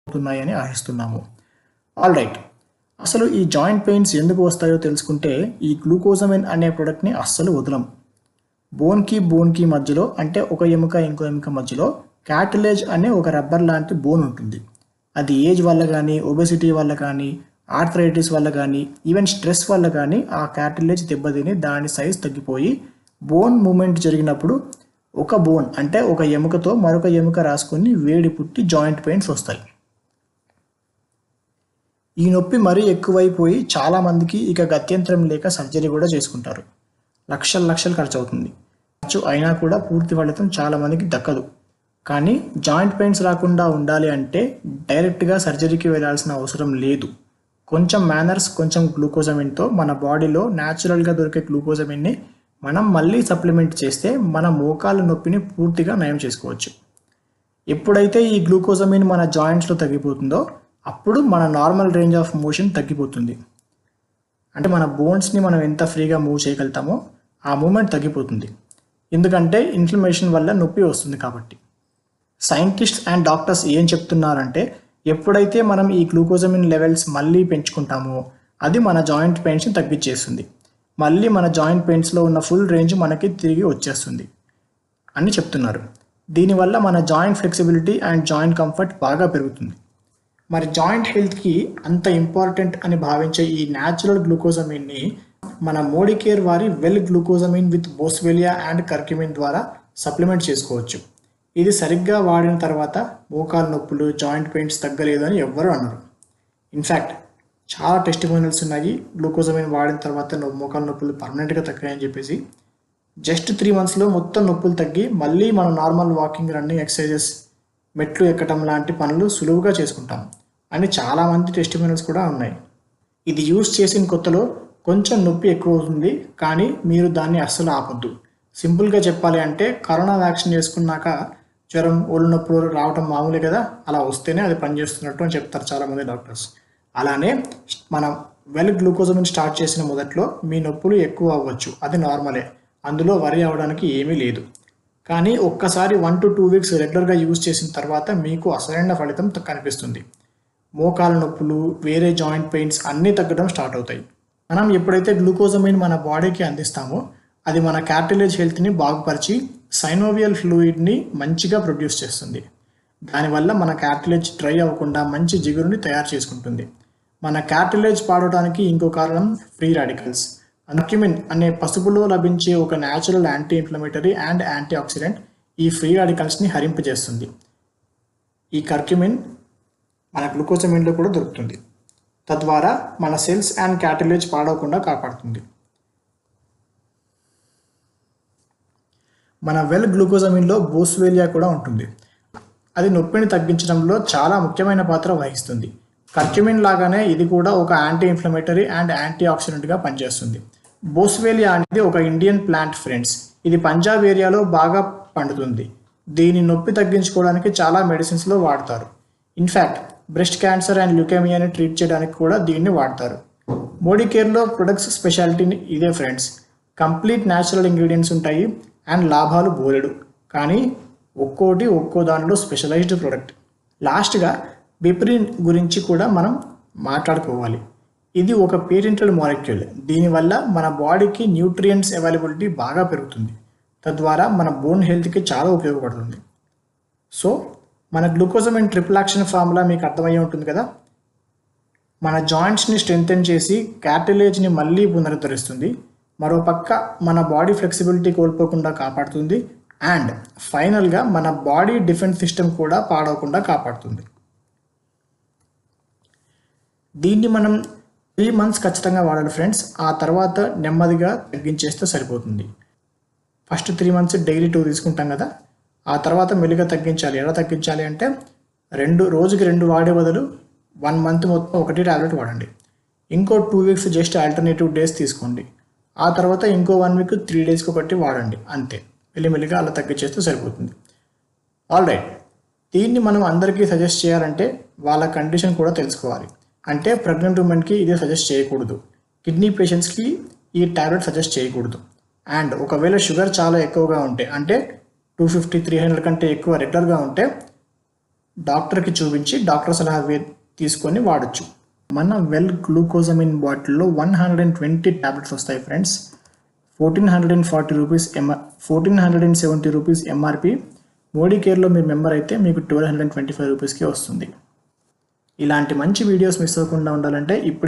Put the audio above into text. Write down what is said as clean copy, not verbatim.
అవుతున్నాయని ఆశిస్తున్నాము. All right. అసలు ఈ జాయింట్ పెయిన్స్ ఎందుకు వస్తాయో తెలుసుకుంటే ఈ గ్లూకోజమిన్ అనే ప్రోడక్ట్ని అస్సలు వదలం. బోన్కి మధ్యలో అంటే ఒక ఎముక ఇంకో ఎముక మధ్యలో క్యాటిలేజ్ అనే ఒక రబ్బర్ లాంటి బోన్ ఉంటుంది. అది ఏజ్ వల్ల కానీ, ఒబెసిటీ వల్ల కానీ, ఆర్థరైటిస్ వల్ల కానీ, ఈవెన్ స్ట్రెస్ వల్ల కానీ ఆ క్యాటిలేజ్ దెబ్బతిని దాని సైజ్ తగ్గిపోయి బోన్ మూమెంట్ జరిగినప్పుడు ఒక బోన్ అంటే ఒక ఎముకతో మరొక ఎముక రాసుకొని వేడి పుట్టి జాయింట్ పెయిన్స్ వస్తాయి. ఈ నొప్పి మరీ ఎక్కువైపోయి చాలామందికి ఇక గత్యంతరం లేక సర్జరీ కూడా చేసుకుంటారు. లక్షలు ఖర్చు అవుతుంది. ఖర్చు అయినా కూడా పూర్తి ఫలితం చాలామందికి దక్కదు. కానీ జాయింట్ పెయిన్స్ రాకుండా ఉండాలి అంటే డైరెక్ట్గా సర్జరీకి వెళ్ళాల్సిన అవసరం లేదు. కొంచెం మేనర్స్, కొంచెం గ్లూకోజమిన్తో మన బాడీలో న్యాచురల్గా దొరికే గ్లూకోజమిన్ని మనం మళ్ళీ సప్లిమెంట్ చేస్తే మన మోకాళ్ళ నొప్పిని పూర్తిగా నయం చేసుకోవచ్చు. ఎప్పుడైతే ఈ గ్లూకోజమిన్ మన జాయింట్స్లో తగ్గిపోతుందో అప్పుడు మన నార్మల్ రేంజ్ ఆఫ్ మోషన్ తగ్గిపోతుంది. అంటే మన బోన్స్ని మనం ఎంత ఫ్రీగా మూవ్ చేయగలుగుతామో ఆ మూమెంట్ తగ్గిపోతుంది. ఎందుకంటే ఇన్ఫ్లమేషన్ వల్ల నొప్పి వస్తుంది కాబట్టి. సైంటిస్ట్స్ అండ్ డాక్టర్స్ ఏం చెప్తున్నారంటే ఎప్పుడైతే మనం ఈ గ్లూకోజమిన్ లెవెల్స్ మళ్ళీ పెంచుకుంటామో అది మన జాయింట్ పెయిన్స్ని తగ్గించేస్తుంది. మళ్ళీ మన జాయింట్ పెయిన్స్లో ఉన్న ఫుల్ రేంజ్ మనకి తిరిగి వచ్చేస్తుంది అని చెప్తున్నారు. దీనివల్ల మన joint flexibility and joint comfort బాగా పెరుగుతుంది. మరి జాయింట్ హెల్త్కి అంత ఇంపార్టెంట్ అని భావించే ఈ న్యాచురల్ గ్లూకోజమిన్ని మన మోడికేర్ వారి well glucosamine with బోస్వెలియా and curcumin ద్వారా సప్లిమెంట్ చేసుకోవచ్చు. ఇది సరిగ్గా వాడిన తర్వాత మోకాలు నొప్పులు, జాయింట్ పెయిన్స్ తగ్గలేదు అని ఎవ్వరూ అన్నారు. ఇన్ఫ్యాక్ట్ చాలా టెస్టిమోనియల్స్ ఉన్నాయి గ్లూకోజమిన్ వాడిన తర్వాత మోకాలు నొప్పులు పర్మనెంట్గా తగ్గాయని చెప్పేసి. జస్ట్ 3 monthsలో మొత్తం నొప్పులు తగ్గి మళ్ళీ మన నార్మల్ వాకింగ్, రన్నింగ్, ఎక్సర్సైజెస్, మెట్లు ఎక్కడం లాంటి పనులు సులువుగా చేసుకుంటాం అని చాలామంది టెస్టిమోనియల్స్ కూడా ఉన్నాయి. ఇది యూజ్ చేసిన కొత్తలో కొంచెం నొప్పి ఎక్కువ అవుతుంది, కానీ మీరు దాన్ని అస్సలు ఆపొద్దు. సింపుల్గా చెప్పాలి అంటే కరోనా వ్యాక్సిన్ వేసుకున్నాక జ్వరం, ఒళ్ళు నొప్పులు రావటం మామూలే కదా, అలా వస్తేనే అది పనిచేస్తున్నట్టు అని చెప్తారు చాలామంది డాక్టర్స్. అలానే మనం వెల్ గ్లూకోజమిన్ స్టార్ట్ చేసిన మొదట్లో మీ నొప్పులు ఎక్కువ అవ్వచ్చు, అది నార్మలే, అందులో వరి అవ్వడానికి ఏమీ లేదు. కానీ ఒక్కసారి 1 to 2 weeks రెగ్యులర్గా యూజ్ చేసిన తర్వాత మీకు అసలైన ఫలితం కనిపిస్తుంది. మోకాల నొప్పులు, వేరే జాయింట్ పెయిన్స్ అన్నీ తగ్గడం స్టార్ట్ అవుతాయి. మనం ఎప్పుడైతే గ్లూకోజమిన్ మన బాడీకి అందిస్తామో అది మన క్యాటిలేజ్ హెల్త్ని బాగుపరిచి సైనోవియల్ ఫ్లూయిడ్ని మంచిగా ప్రొడ్యూస్ చేస్తుంది. దానివల్ల మన క్యాటిలేజ్ డ్రై అవ్వకుండా మంచి జిగురుని తయారు చేసుకుంటుంది. మన క్యాటిలేజ్ పాడటానికి ఇంకో కారణం ఫ్రీ రాడికల్స్. కర్క్యూమిన్ అనే పసుపులో లభించే ఒక natural anti inflammatory and anti oxidant ఈ ఫ్రీ రాడికల్స్ని హరింపజేస్తుంది. ఈ కర్క్యూమిన్ మన గ్లూకోజమిన్లో కూడా దొరుకుతుంది. తద్వారా మన సెల్స్ అండ్ క్యాటిలేజ్ పాడవకుండా కాపాడుతుంది. మన వెల్ గ్లూకోజమిన్లో బోస్వెలియా కూడా ఉంటుంది. అది నొప్పిని తగ్గించడంలో చాలా ముఖ్యమైన పాత్ర వహిస్తుంది. కర్క్యూమిన్ లాగానే ఇది కూడా ఒక యాంటీ ఇన్ఫ్లమేటరీ అండ్ యాంటీ ఆక్సిడెంట్గా పనిచేస్తుంది. బోస్వెలియా అనేది ఒక ఇండియన్ ప్లాంట్ ఫ్రెండ్స్. ఇది పంజాబ్ ఏరియాలో బాగా పండుతుంది. దీని నొప్పి తగ్గించుకోవడానికి చాలా మెడిసిన్స్లో వాడతారు. ఇన్ఫ్యాక్ట్ బ్రెస్ట్ క్యాన్సర్ అండ్ ల్యూకేమియాని ట్రీట్ చేయడానికి కూడా దీన్ని వాడతారు. మోడికేర్లో ప్రొడక్ట్స్ స్పెషాలిటీ ఇదే ఫ్రెండ్స్. కంప్లీట్ న్యాచురల్ ఇంగ్రీడియంట్స్ ఉంటాయి అండ్ లాభాలు బోలెడు, కానీ ఒక్కో దానిలో స్పెషలైజ్డ్ ప్రోడక్ట్. లాస్ట్గా బిప్రిన్ గురించి కూడా మనం మాట్లాడుకోవాలి. ఇది ఒక పేటెంటెడ్ మాలిక్యూల్. దీనివల్ల మన బాడీకి న్యూట్రియంట్స్ అవైలబిలిటీ బాగా పెరుగుతుంది. తద్వారా మన బోన్ హెల్త్కి చాలా ఉపయోగపడుతుంది. సో మన గ్లూకోజమిన్ ట్రిపుల్ యాక్షన్ ఫార్ములా మీకు అర్థమయ్యే ఉంటుంది కదా. మన జాయింట్స్ని స్ట్రెంథెన్ చేసి క్యాటిలేజ్ని మళ్ళీ పునరుద్ధరిస్తుంది, మరోపక్క మన బాడీ ఫ్లెక్సిబిలిటీ కోల్పోకుండా కాపాడుతుంది, అండ్ ఫైనల్గా మన బాడీ డిఫెన్స్ సిస్టమ్ కూడా పాడవకుండా కాపాడుతుంది. దీన్ని మనం 3 months ఖచ్చితంగా వాడాలి ఫ్రెండ్స్. ఆ తర్వాత నెమ్మదిగా తగ్గించేస్తే సరిపోతుంది. ఫస్ట్ 3 months డైలీ 2 తీసుకుంటాం కదా, ఆ తర్వాత మెల్లిగా తగ్గించాలి. ఎలా తగ్గించాలి అంటే రోజుకి 2 వాడే బదులు 1 month మొత్తం 1 టాబ్లెట్ వాడండి. ఇంకో 2 weeks జస్ట్ ఆల్టర్నేటివ్ డేస్ తీసుకోండి. ఆ తర్వాత ఇంకో 1 week 3 daysకి ఒకటి వాడండి. అంతే, మెల్లిమెల్లిగా అలా తగ్గించేస్తే సరిపోతుంది. All right. దీన్ని మనం అందరికీ సజెస్ట్ చేయాలంటే వాళ్ళ కండిషన్ కూడా తెలుసుకోవాలి. అంటే ప్రెగ్నెంట్ ఉమెన్కి ఇదే సజెస్ట్ చేయకూడదు, కిడ్నీ పేషెంట్స్కి ఈ టాబ్లెట్ సజెస్ట్ చేయకూడదు. అండ్ ఒకవేళ షుగర్ చాలా ఎక్కువగా ఉంటే, అంటే 250-300 కంటే ఎక్కువ రెగ్యులర్గా ఉంటే డాక్టర్కి చూపించి డాక్టర్ సలహా తీసుకొని వాడచ్చు. మన వెల్ గ్లూకోజమిన్ బాటిల్లో 120 టాబ్లెట్స్ వస్తాయి ఫ్రెండ్స్. 1470 rupees MRP. మోడీ కేర్లో మీరు మెంబర్ అయితే మీకు 1225 రూపీస్కి వస్తుంది. ఇలాంటి మంచి వీడియోస్ మిస్ అవ్వకుండా ఉండాలంటే ఇప్పుడే